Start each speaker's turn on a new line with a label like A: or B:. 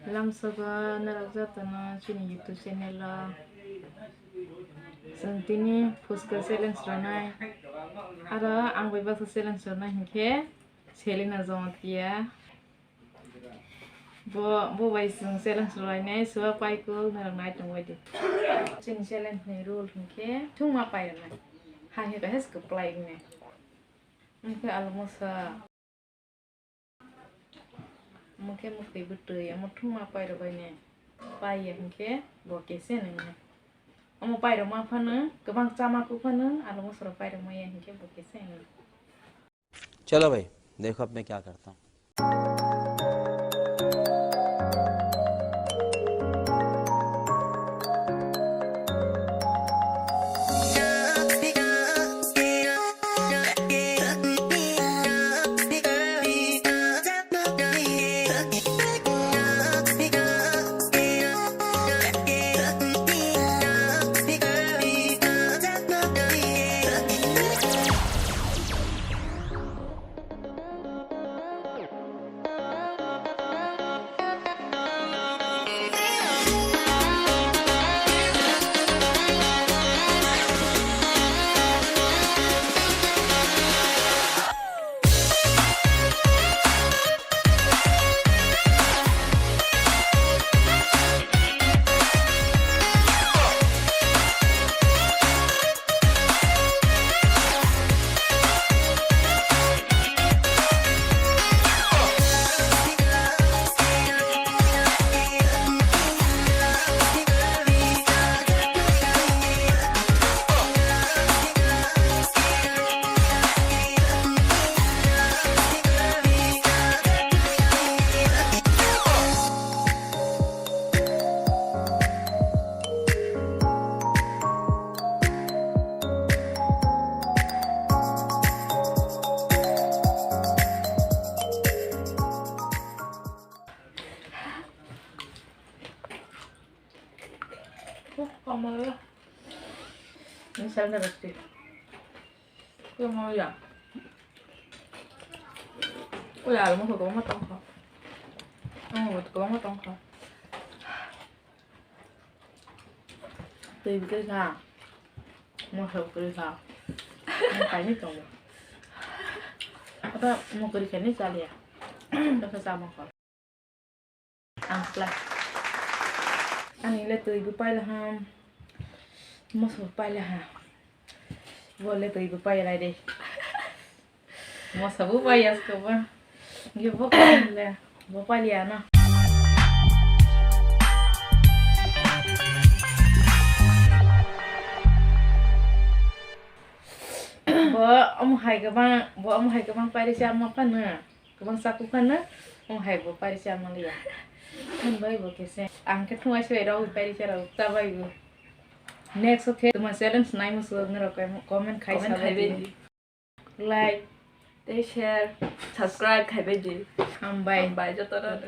A: Lamsaga narakjatana chini YouTube channel la santini fuska challenge ranai ara ang bai baksa challenge ranai hingke selina jamatia bo bai sung challenge ranai suwa pai ko naranai tongwai de chini challenge ni rule hingke thungma pai ranai ha he ka hes ko play ne hingke almosa mungkin mukti betul ya mau thung apa itu banyak pai ya mungkin boke sen ini mau pai rumah mana kebang cama aku mana alu mau suruh pai rumah ya mungkin boke sen
B: चलो भाई देखो अब मैं क्या करता हूँ
A: Kamu ya, misalnya roti, kamu ya, udah alam aku kamu tongkol, kamu tongkol, tuh bisa, mau kerja, mau kayak ini kamu, apa mau kerja ini kali ya, udah sama kok, angklah. Ani le tuh ibu pai lah ham, masuk pai lah ham, boleh tuh ibu pai lah deh, masuk ibu pai ya sekarang, dia bukan lah, ibu pai dia na. Om hai kebang pai di siapa kan na, kebang saku kan na, om hai bu pai di siapa liya. Kan bayi bokese angkat tuh masih ada udah di cara utama itu next oke tuh masih ada senai musuh ngerokok komen khai sahabat like
C: share subscribe khai beji
A: bye
C: bye jatuh